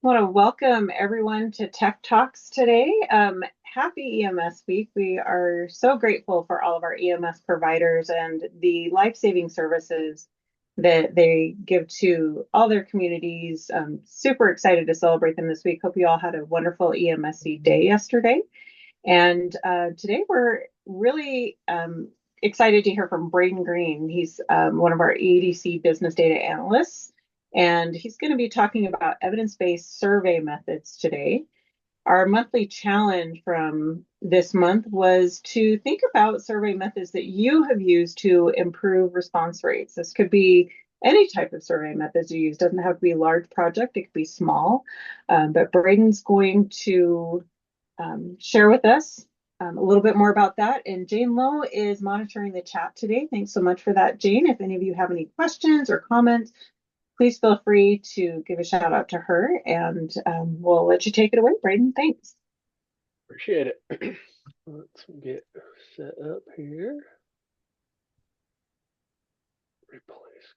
Want to welcome everyone to Tech Talks today. Happy EMS Week. We are so grateful for all of our EMS providers and the life-saving services that they give to all their communities. Super excited to celebrate them this week. Hope you all had a wonderful EMSC day yesterday. And today we're really excited to hear from Braden Green. He's one of our EDC business data analysts, and he's going to be talking about evidence-based survey methods today. Our monthly challenge from this month was to think about survey methods that you have used to improve response rates. This could be any type of survey methods you use. It doesn't have to be a large project, it could be small. But Braden's going to share with us a little bit more about that. And Jane Lowe is monitoring the chat today. Thanks so much for that, Jane. If any of you have any questions or comments, please feel free to give a shout out to her, and we'll let you take it away, Braden. Thanks. Appreciate it. Let's get set up here. Replace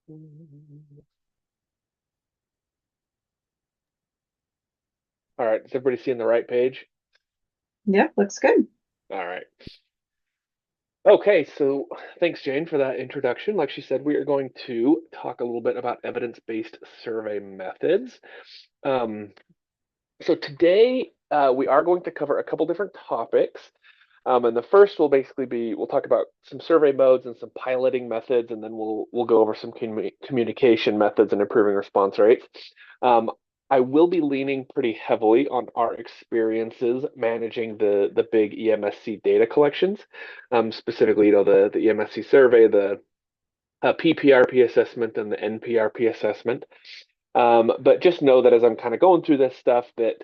current. All right, is everybody seeing the right page? Yeah, looks good. All right. Okay, so thanks, Jane, for that introduction. Like she said, we are going to talk a little bit about evidence-based survey methods. So today we are going to cover a couple different topics. And the first will basically be, we'll talk about some survey modes and some piloting methods, and then we'll go over some communication methods and improving response rates. I will be leaning pretty heavily on our experiences managing the big EMSC data collections, specifically, the EMSC survey, the PPRP assessment, and the NPRP assessment. But just know that as I'm kind of going through this stuff, that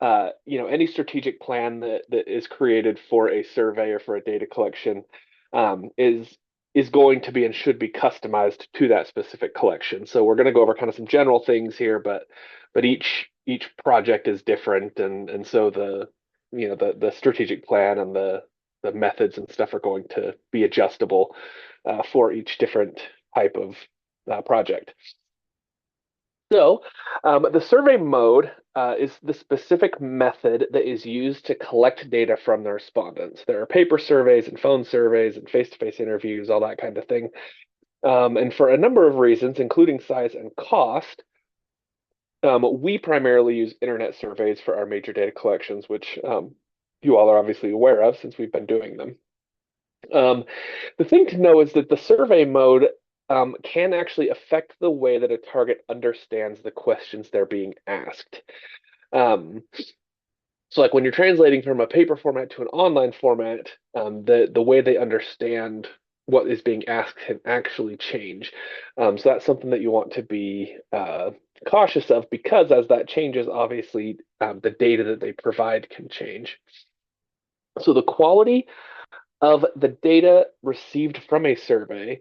any strategic plan that is created for a survey or for a data collection is going to be and should be customized to that specific collection. So we're going to go over kind of some general things here, but each project is different, and so the strategic plan and the methods and stuff are going to be adjustable for each different type of project. So the survey mode is the specific method that is used to collect data from the respondents. There are paper surveys and phone surveys and face-to-face interviews, all that kind of thing. And for a number of reasons, including size and cost, we primarily use internet surveys for our major data collections, which you all are obviously aware of since we've been doing them. The thing to know is that the survey mode can actually affect the way that a target understands the questions they're being asked. So like when you're translating from a paper format to an online format, the way they understand what is being asked can actually change. So that's something that you want to be cautious of, because as that changes, obviously the data that they provide can change. So the quality of the data received from a survey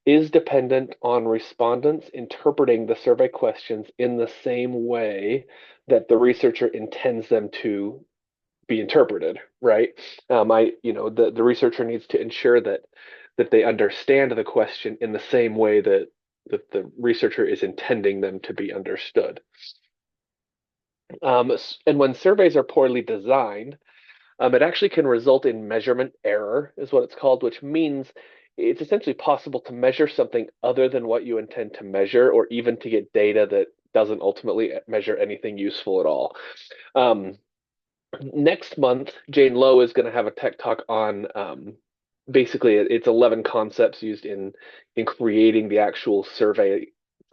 is dependent on respondents interpreting the survey questions in the same way that the researcher intends them to be interpreted, right? The researcher needs to ensure that they understand the question in the same way that the researcher is intending them to be understood. And when surveys are poorly designed, it actually can result in measurement error, is what it's called, which means it's essentially possible to measure something other than what you intend to measure, or even to get data that doesn't ultimately measure anything useful at all. Next month, Jane Lowe is going to have a tech talk on basically it's 11 concepts used in creating the actual survey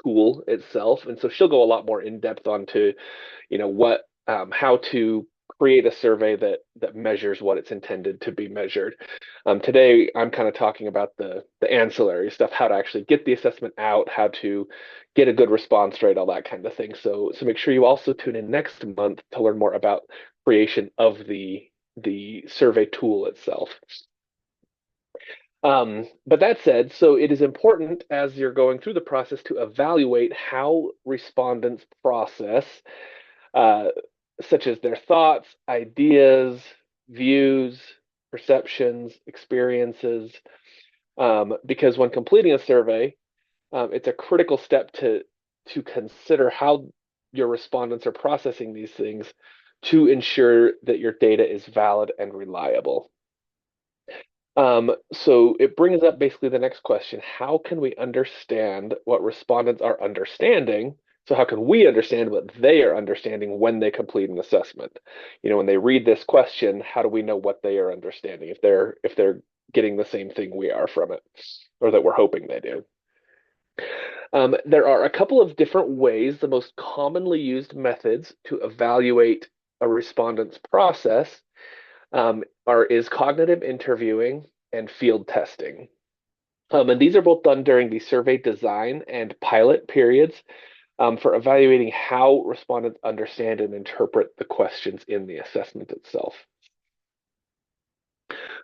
tool itself, and so she'll go a lot more in depth onto what how to create a survey that measures what it's intended to be measured. Today, I'm kind of talking about the ancillary stuff, how to actually get the assessment out, how to get a good response rate, all that kind of thing. So make sure you also tune in next month to learn more about creation of the survey tool itself. But that said, so it is important as you're going through the process to evaluate how respondents process such as their thoughts, ideas, views, perceptions, experiences, because when completing a survey, it's a critical step to consider how your respondents are processing these things to ensure that your data is valid and reliable. So it brings up basically the next question. How can we understand what respondents are understanding? So how can we understand what they are understanding when they complete an assessment? When they read this question, how do we know what they are understanding if they're getting the same thing we are from it, or that we're hoping they do? There are a couple of different ways. The most commonly used methods to evaluate a respondent's process is cognitive interviewing and field testing. And these are both done during the survey design and pilot periods for evaluating how respondents understand and interpret the questions in the assessment itself.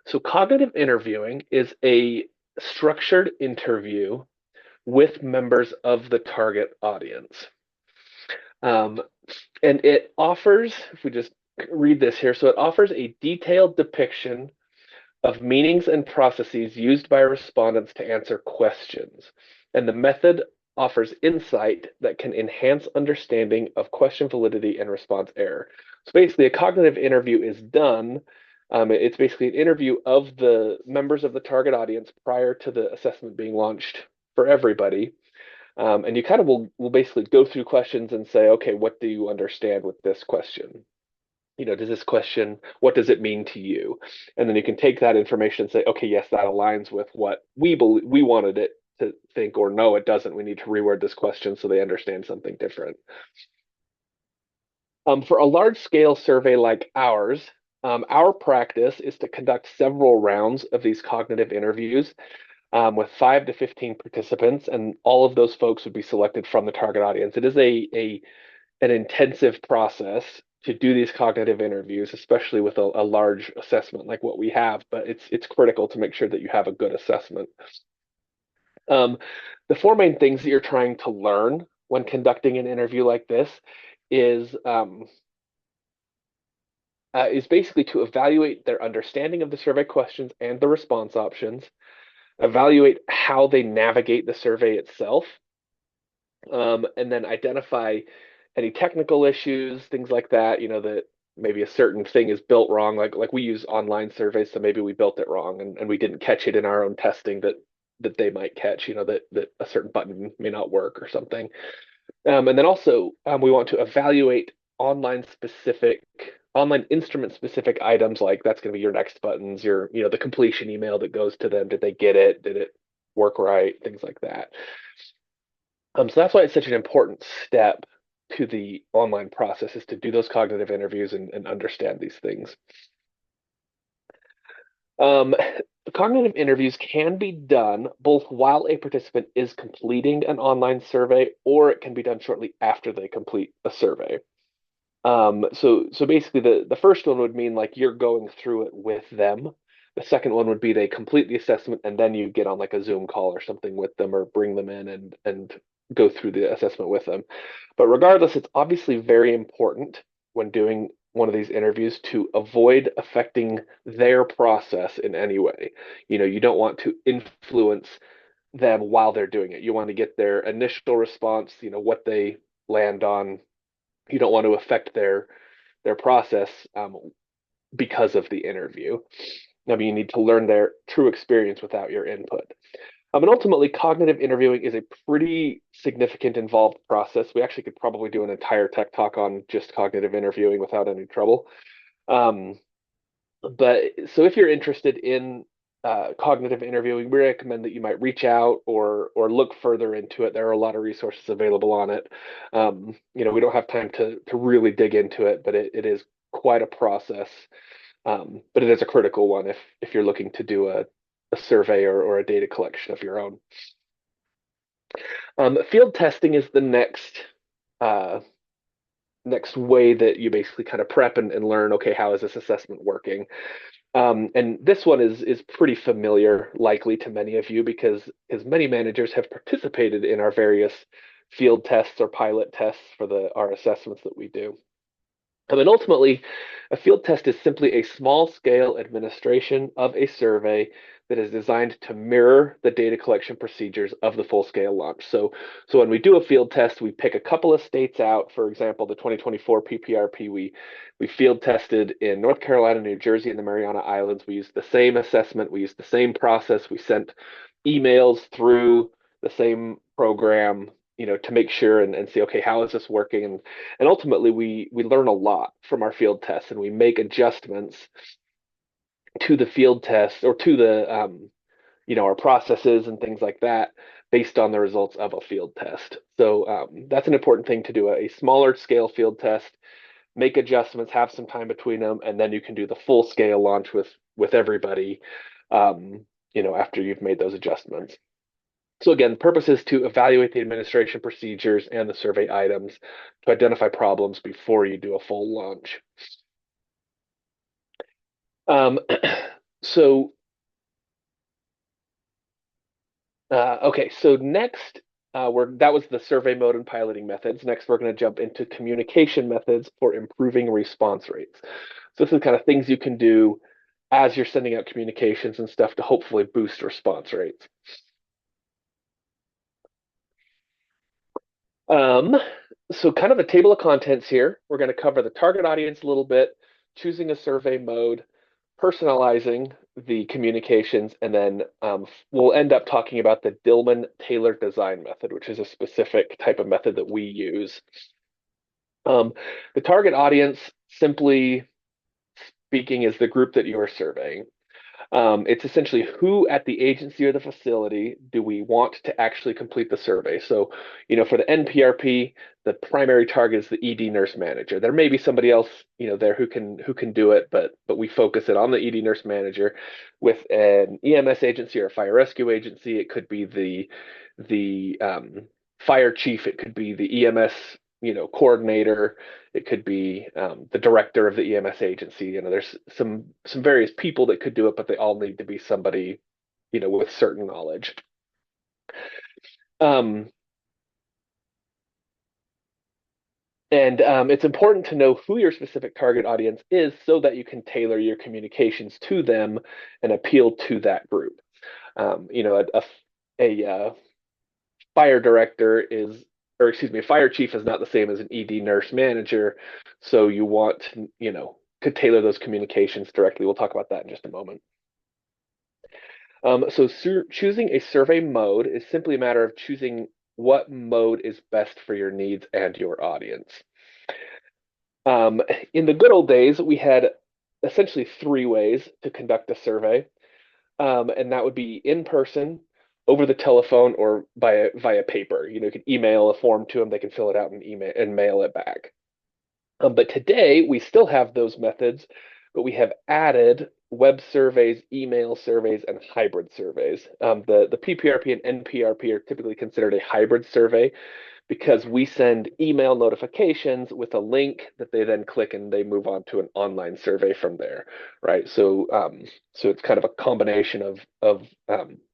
So cognitive interviewing is a structured interview with members of the target audience. Um, and it offers, if we just read this here, so it offers a detailed depiction of meanings and processes used by respondents to answer questions. And the method offers insight that can enhance understanding of question validity and response error. So basically, a cognitive interview is done. It's basically an interview of the members of the target audience prior to the assessment being launched for everybody. And you kind of will basically go through questions and say, okay, what do you understand with this question? Does this question, what does it mean to you? And then you can take that information and say, okay, yes, that aligns with what we wanted it to think, or no, it doesn't. We need to reword this question so they understand something different. For a large scale survey like ours, our practice is to conduct several rounds of these cognitive interviews with 5 to 15 participants, and all of those folks would be selected from the target audience. It is an intensive process to do these cognitive interviews, especially with a large assessment like what we have, but it's critical to make sure that you have a good assessment. The four main things that you're trying to learn when conducting an interview like this is basically to evaluate their understanding of the survey questions and the response options, evaluate how they navigate the survey itself, and then identify any technical issues, things like that, that maybe a certain thing is built wrong. Like we use online surveys, so maybe we built it wrong and we didn't catch it in our own testing that they might catch, that a certain button may not work or something. And then also we want to evaluate online instrument specific items, like that's going to be your next buttons, the completion email that goes to them. Did they get it? Did it work right? Things like that. So that's why it's such an important step to the online process, is to do those cognitive interviews and understand these things. Um, Cognitive interviews can be done both while a participant is completing an online survey, or it can be done shortly after they complete a survey. So basically the first one would mean like you're going through it with them. The second one would be they complete the assessment and then you get on like a Zoom call or something with them, or bring them in and go through the assessment with them. But regardless, it's obviously very important when doing one of these interviews to avoid affecting their process in any way. You don't want to influence them while they're doing it. You want to get their initial response, what they land on. You don't want to affect their process because of the interview. I mean, you need to learn their true experience without your input. And ultimately, cognitive interviewing is a pretty significant, involved process. We actually could probably do an entire tech talk on just cognitive interviewing without any trouble. Um, but so if you're interested in cognitive interviewing, we recommend that you might reach out or look further into it. There are a lot of resources available on it. We don't have time to really dig into it, but it is quite a process. But it is a critical one if you're looking to do a survey or a data collection of your own. Field testing is the uh, next way that you basically kind of prep and learn, okay, how is this assessment working? And this one is pretty familiar, likely to many of you, because many managers have participated in our various field tests or pilot tests for our assessments that we do. And ultimately, a field test is simply a small scale administration of a survey that is designed to mirror the data collection procedures of the full scale launch. So when we do a field test, we pick a couple of states out. For example, the 2024 PPRP, we field tested in North Carolina, New Jersey, and the Mariana Islands. We used the same assessment, we used the same process, we sent emails through the same program, to make sure and see, okay, how is this working? And ultimately we learn a lot from our field tests, and we make adjustments to the field tests or to the our processes and things like that based on the results of a field test. So that's an important thing to do: a smaller scale field test, make adjustments, have some time between them, and then you can do the full scale launch with everybody, after you've made those adjustments. So again, the purpose is to evaluate the administration procedures and the survey items to identify problems before you do a full launch. Um, so, okay, so next, that was the survey mode and piloting methods. Next, we're going to jump into communication methods for improving response rates. So this is kind of things you can do as you're sending out communications and stuff to hopefully boost response rates. Um, so kind of a table of contents here. We're going to cover the target audience a little bit, choosing a survey mode, personalizing the communications, and then we'll end up talking about the Dillman-Taylor design method, which is a specific type of method that we use. The target audience, simply speaking, is the group that you are surveying. It's essentially who at the agency or the facility do we want to actually complete the survey. So, for the NPRP, the primary target is the ED nurse manager. There may be somebody else, there who can do it, but we focus it on the ED nurse manager. With an EMS agency or a fire rescue agency, it could be the fire chief, it could be the EMS, coordinator, it could be the director of the EMS agency. There's some various people that could do it, but they all need to be somebody, with certain knowledge. Um, and it's important to know who your specific target audience is so that you can tailor your communications to them and appeal to that group. A fire director is, or excuse me, a fire chief is not the same as an ED nurse manager. So you want, to tailor those communications directly. We'll talk about that in just a moment. So choosing a survey mode is simply a matter of choosing what mode is best for your needs and your audience. In the good old days, we had essentially three ways to conduct a survey, and that would be in person, over the telephone, or via paper. You can email a form to them; they can fill it out and email and mail it back. But today we still have those methods, but we have added web surveys, email surveys, and hybrid surveys. The PPRP and NPRP are typically considered a hybrid survey because we send email notifications with a link that they then click and they move on to an online survey from there, right? So it's kind of a combination of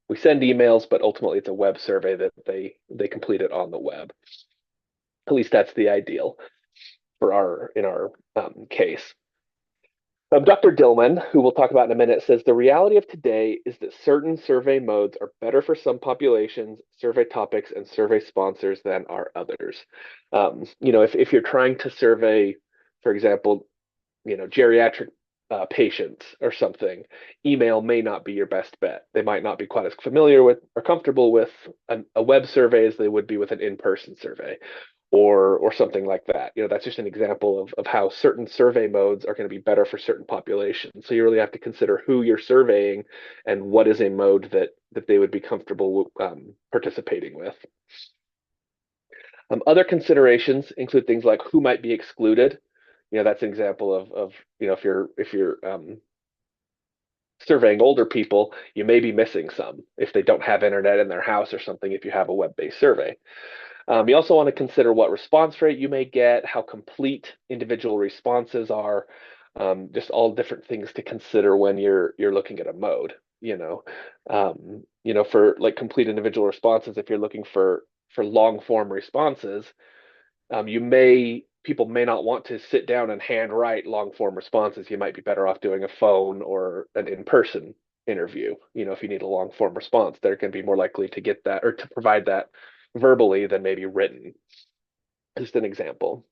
we send emails, but ultimately it's a web survey that they complete it on the web. At least that's the ideal for our case. Dr. Dillman, who we'll talk about in a minute, says the reality of today is that certain survey modes are better for some populations, survey topics, and survey sponsors than are others. If you're trying to survey, for example, geriatric patients or something, email may not be your best bet. They might not be quite as familiar with or comfortable with a web survey as they would be with an in-person survey, or something like that. That's just an example of how certain survey modes are going to be better for certain populations. So you really have to consider who you're surveying and what is a mode that they would be comfortable participating with. Other considerations include things like who might be excluded. That's an example of if you're surveying older people, you may be missing some if they don't have internet in their house or something, if you have a web-based survey. You also want to consider what response rate you may get, how complete individual responses are, just all different things to consider when you're looking at a mode. For like complete individual responses, if you're looking for long form responses, you may people may not want to sit down and handwrite long form responses. You might be better off doing a phone or an in-person interview. If you need a long form response, they're going to be more likely to get that or to provide that verbally than maybe written. Just an example.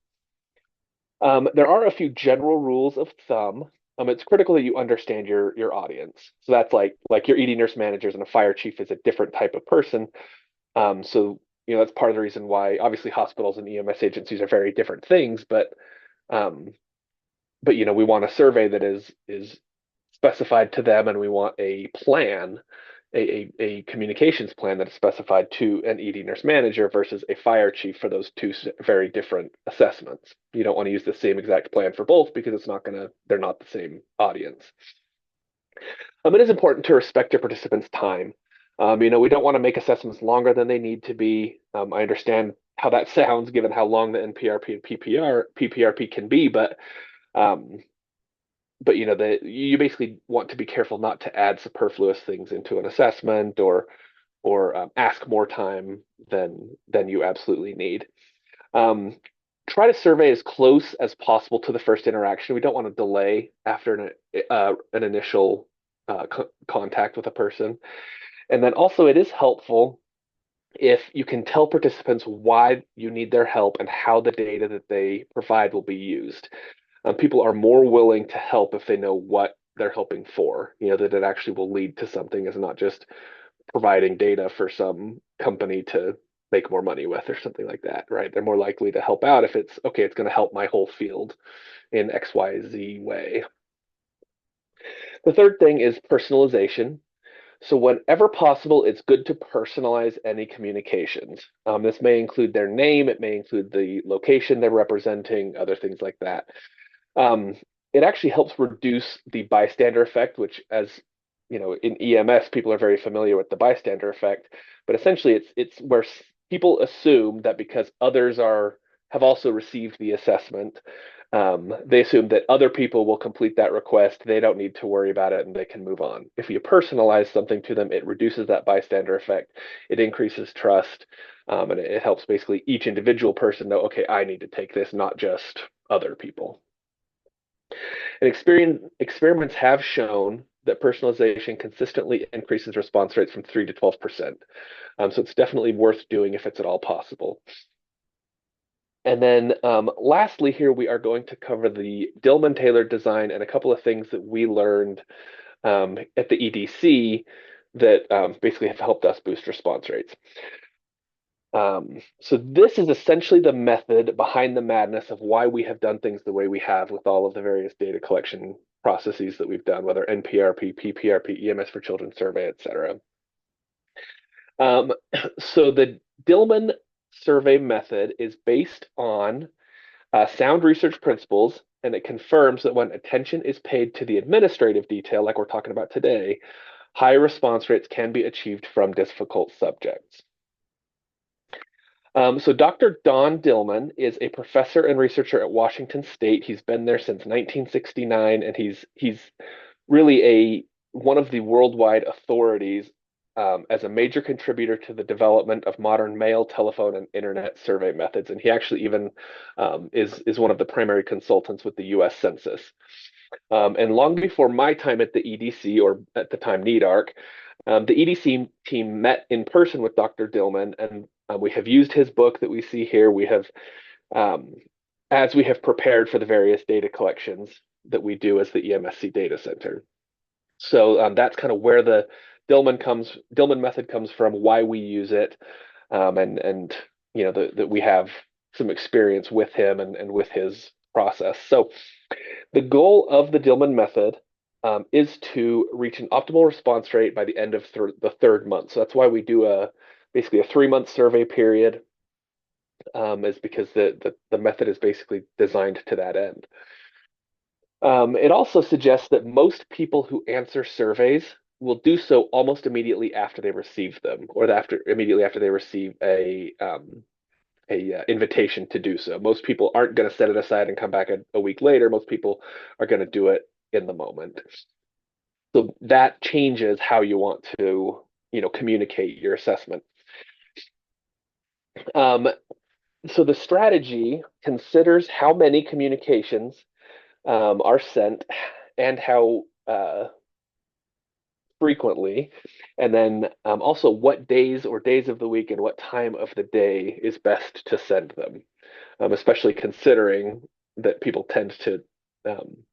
There are a few general rules of thumb. It's critical that you understand your audience. So that's like your ED nurse managers and a fire chief is a different type of person. So that's part of the reason why obviously hospitals and EMS agencies are very different things, um, but we want a survey that is specified to them, and we want a plan, a communications plan that is specified to an ED nurse manager versus a fire chief for those two very different assessments. You don't want to use the same exact plan for both because they're not the same audience. It is important to respect your participants' time. We don't want to make assessments longer than they need to be. I understand how that sounds given how long the NPRP and PPRP can be, um, but you basically want to be careful not to add superfluous things into an assessment or ask more time than you absolutely need. Um, Try to survey as close as possible to the first interaction. We don't want to delay after an initial contact with a person. And then also, it is helpful if you can tell participants why you need their help and how the data that they provide will be used. People are more willing to help if they know what they're helping for, that it actually will lead to something, is not just providing data for some company to make more money with or something like that, right? They're more likely to help out if it's okay, it's going to help my whole field in XYZ way. The third thing is personalization. So whenever possible, it's good to personalize any communications. This may include their name, it may include the location they're representing, other things like that. Um, it actually helps reduce the bystander effect, which, as in EMS, people are very familiar with the bystander effect. But essentially, it's where people assume that because others have also received the assessment, they assume that other people will complete that request. They don't need to worry about it, and they can move on. If you personalize something to them, it reduces that bystander effect. It increases trust, and it helps basically each individual person know, okay, I need to take this, not just other people. And experiments have shown that personalization consistently increases response rates from 3 to 12%. So it's definitely worth doing if it's at all possible. And then lastly, here we are going to cover the Dillman-Taylor design and a couple of things that we learned at the EDC that basically have helped us boost response rates. So this is essentially the method behind the madness of why we have done things the way we have with all of the various data collection processes that we've done, whether NPRP, PPRP, EMS for Children survey, etc. So the Dillman survey method is based on sound research principles, and it confirms that when attention is paid to the administrative detail, like we're talking about today, high response rates can be achieved from difficult subjects. So Dr. Don Dillman is a professor and researcher at Washington State. He's been there since 1969, and he's really one of the worldwide authorities as a major contributor to the development of modern mail, telephone, and internet survey methods. And he actually even is one of the primary consultants with the U.S. Census. And long before my time at the EDC, or at the time NEDARC, the EDC team met in person with Dr. Dillman, and we have used his book that we see here. We have, as we have prepared for the various data collections that we do as the EMSC Data Center. So that's kind of where the Dillman method comes from, why we use it, and that we have some experience with him and with his process. So the goal of the Dillman method is to reach an optimal response rate by the end of the third month. So that's why we do basically a 3-month survey period, is because the method is basically designed to that end. It also suggests that most people who answer surveys will do so almost immediately after they receive them, or immediately after they receive a invitation to do so. Most people aren't going to set it aside and come back a week later. Most people are going to do it in the moment. So that changes how you want to, communicate your assessment. Um, So the strategy considers how many communications are sent and how frequently, and then also what days or days of the week and what time of the day is best to send them, especially considering that people tend to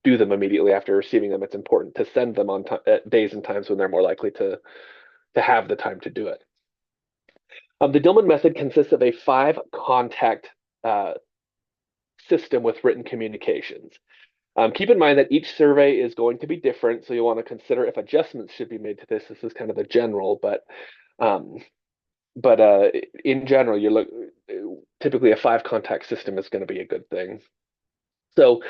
do them immediately after receiving them. It's important to send them on at days and times when they're more likely to have the time to do it. The Dillman method consists of a five contact uh, system with written communications. Keep in mind that each survey is going to be different, so you want to consider if adjustments should be made to this. This is kind of the general, um, but in general, you look typically a five contact system is going to be a good thing. So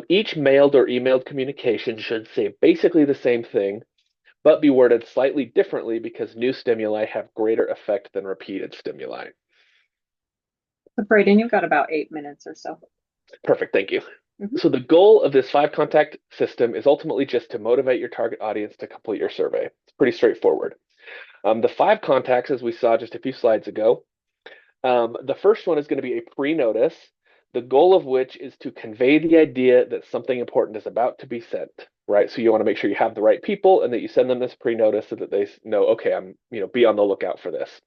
each mailed or emailed communication should say basically the same thing, but be worded slightly differently because new stimuli have greater effect than repeated stimuli. So Braden, you've got about 8 minutes or so. Perfect, thank you. Mhm. So the goal of this five contact system is ultimately just to motivate your target audience to complete your survey. It's pretty straightforward. The five contacts, as we saw just a few slides ago, the first one is going to be a pre-notice, the goal of which is to convey the idea that something important is about to be sent, right? So you want to make sure you have the right people and that you send them this pre-notice so that they know, okay, be on the lookout for this.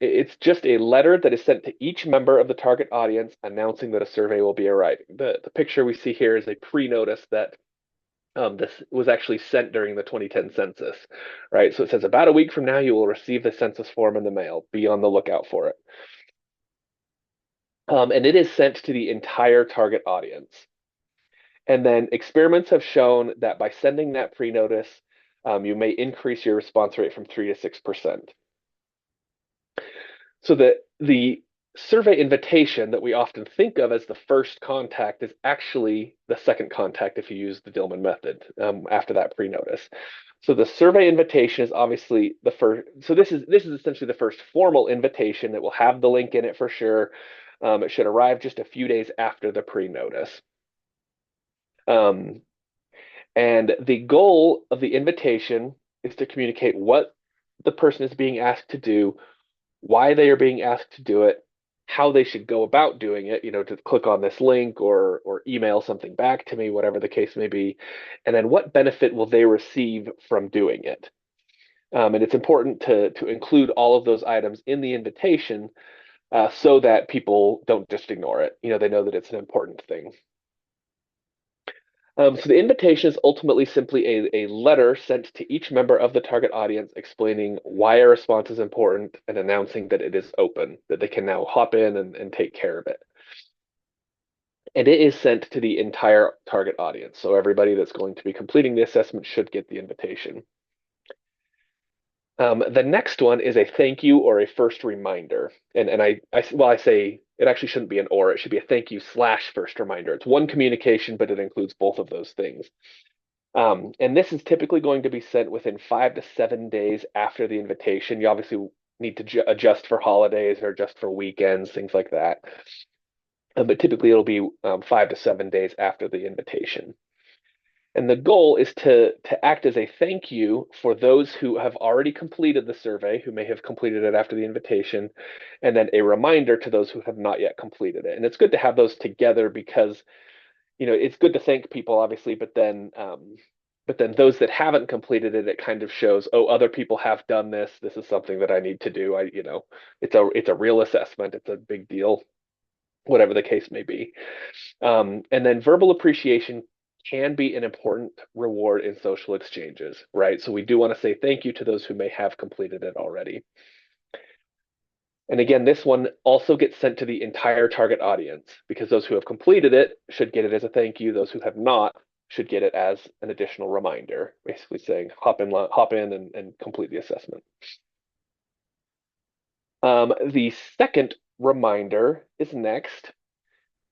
It's just a letter that is sent to each member of the target audience announcing that a survey will be arriving. The picture we see here is a pre-notice that this was actually sent during the 2010 census, right? So it says about a week from now, you will receive the census form in the mail. Be on the lookout for it. And it is sent to the entire target audience. And then experiments have shown that by sending that pre-notice, you may increase your response rate from 3 to 6%. So the survey invitation that we often think of as the first contact is actually the second contact if you use the Dillman method after that pre-notice. So the survey invitation is obviously the first. So this is essentially the first formal invitation that will have the link in it for sure. It should arrive just a few days after the pre-notice. Um, and the goal of the invitation is to communicate what the person is being asked to do, why they are being asked to do it, how they should go about doing it, to click on this link or email something back to me, whatever the case may be, and then what benefit will they receive from doing it. And it's important to include all of those items in the invitation so that people don't just ignore it. They know that it's an important thing. So the invitation is ultimately simply a letter sent to each member of the target audience explaining why a response is important and announcing that it is open, that they can now hop in and take care of it. And it is sent to the entire target audience. So everybody that's going to be completing the assessment should get the invitation. The next one is a thank you or a first reminder. And I say it actually shouldn't be an or, it should be a thank you slash first reminder. It's one communication, but it includes both of those things. And this is typically going to be sent within 5 to 7 days after the invitation. You obviously need to adjust for holidays or adjust for weekends, things like that. But typically it'll be 5 to 7 days after the invitation. And the goal is to act as a thank you for those who have already completed the survey, who may have completed it after the invitation, and then a reminder to those who have not yet completed it. And it's good to have those together because it's good to thank people, obviously, but then those that haven't completed it, it kind of shows, oh, other people have done this. This is something that I need to do. It's a real assessment. It's a big deal, whatever the case may be. And then verbal appreciation can be an important reward in social exchanges, right? So we do want to say thank you to those who may have completed it already. And again, this one also gets sent to the entire target audience because those who have completed it should get it as a thank you. Those who have not should get it as an additional reminder, basically saying hop in and complete the assessment. The second reminder is next.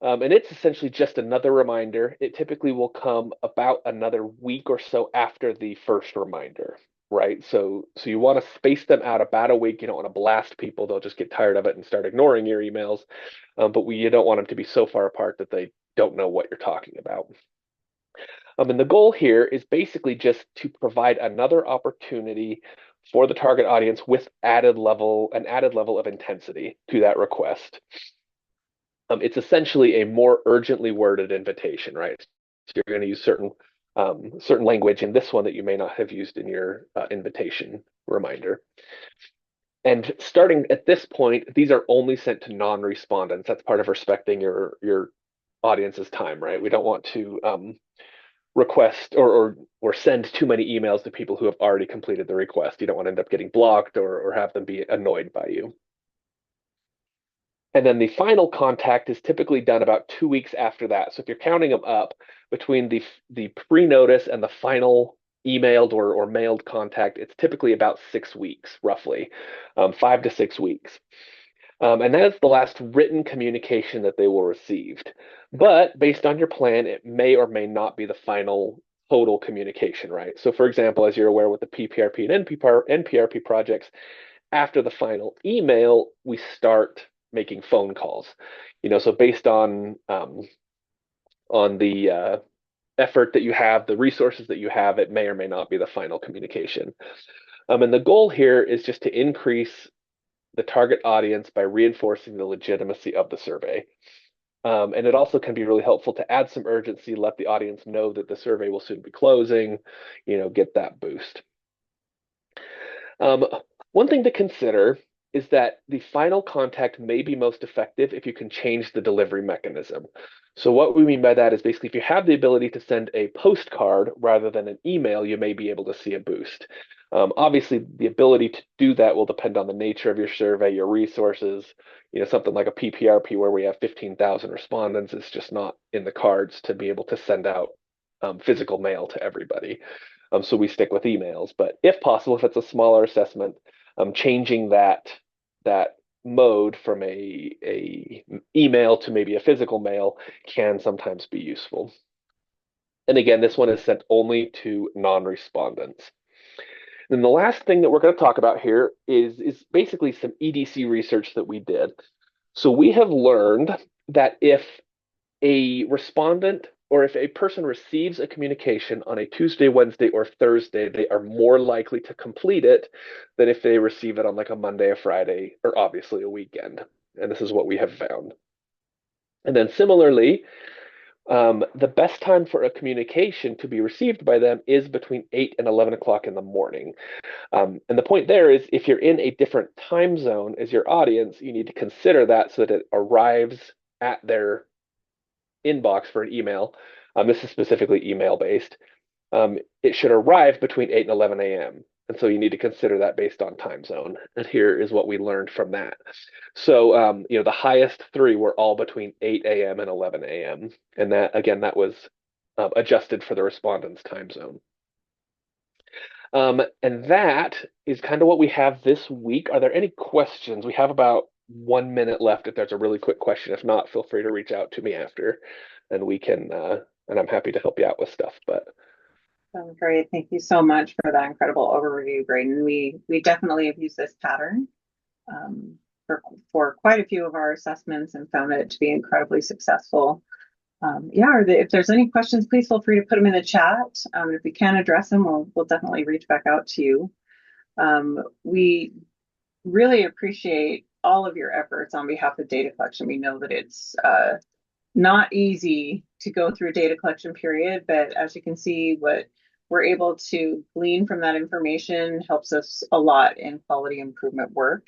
And it's essentially just another reminder. It typically will come about another week or so after the first reminder, right? So you want to space them out about a week. You don't want to blast people; they'll just get tired of it and start ignoring your emails. But you don't want them to be so far apart that they don't know what you're talking about. And the goal here is basically just to provide another opportunity for the target audience with an added level of intensity to that request. It's essentially a more urgently worded invitation, right? So you're going to use certain language in this one that you may not have used in your invitation reminder. And starting at this point, these are only sent to non-respondents. That's part of respecting your audience's time, right? We don't want to request or send too many emails to people who have already completed the request. You don't want to end up getting blocked or have them be annoyed by you. And then the final contact is typically done about 2 weeks after that. So if you're counting them up between the pre-notice and the final emailed or mailed contact, it's typically about 6 weeks, roughly, 5 to 6 weeks. And that is the last written communication that they will receive. But based on your plan, it may or may not be the final total communication, right? So for example, as you're aware with the PPRP and NPRP projects, after the final email, we start making phone calls. So based on the effort that you have, the resources that you have, it may or may not be the final communication. And the goal here is just to increase the target audience by reinforcing the legitimacy of the survey. And it also can be really helpful to add some urgency, let the audience know that the survey will soon be closing, get that boost. One thing to consider is that the final contact may be most effective if you can change the delivery mechanism. So what we mean by that is basically if you have the ability to send a postcard rather than an email, you may be able to see a boost. Obviously, the ability to do that will depend on the nature of your survey, your resources. Something like a PPRP where we have 15,000 respondents is just not in the cards to be able to send out physical mail to everybody. So we stick with emails. But if possible, if it's a smaller assessment, changing that mode from a email to maybe a physical mail can sometimes be useful. And again, this one is sent only to non-respondents. Then the last thing that we're going to talk about here is basically some EDC research that we did. So we have learned that if a respondent or if a person receives a communication on a Tuesday, Wednesday, or Thursday, they are more likely to complete it than if they receive it on like a Monday, a Friday, or obviously a weekend. And this is what we have found. And then similarly, the best time for a communication to be received by them is between 8 and 11 o'clock in the morning. And the point there is if you're in a different time zone as your audience, you need to consider that so that it arrives at their inbox for an email. This is specifically email based. It should arrive between 8 and 11 a.m. And so you need to consider that based on time zone. And here is what we learned from that. So, the highest three were all between 8 a.m. and 11 a.m. And that, again, that was adjusted for the respondent's time zone. And that is kind of what we have this week. Are there any questions? We have about 1 minute left if there's a really quick question. If not, feel free to reach out to me after and we can, and I'm happy to help you out with stuff. But Sounds great. Thank you so much for that incredible overview, Braden. We definitely have used this pattern for quite a few of our assessments and found it to be incredibly successful. If there's any questions, please feel free to put them in the chat. If we can address them, we'll definitely reach back out to you. We really appreciate all of your efforts on behalf of data collection. We know that it's not easy to go through a data collection period, but as you can see, what we're able to glean from that information helps us a lot in quality improvement work.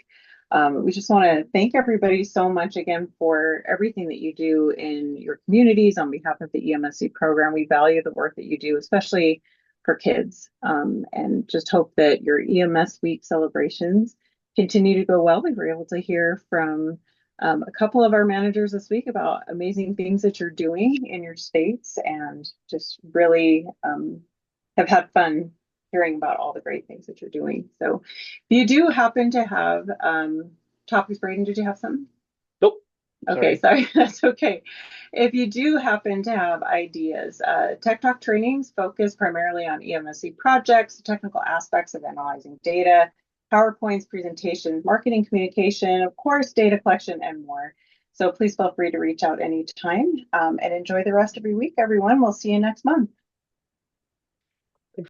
We just want to thank everybody so much again for everything that you do in your communities on behalf of the EMSC program. We value the work that you do, especially for kids, and just hope that your EMS week celebrations continue to go well. We were able to hear from a couple of our managers this week about amazing things that you're doing in your states and just really have had fun hearing about all the great things that you're doing. So if you do happen to have topics, Braden, did you have something? nope. Okay, sorry, that's okay. If you do happen to have ideas, Tech Talk trainings focus primarily on EMSC projects, technical aspects of analyzing data, PowerPoints, presentations, marketing communication, of course, data collection, and more. So please feel free to reach out anytime and enjoy the rest of your week, everyone. We'll see you next month.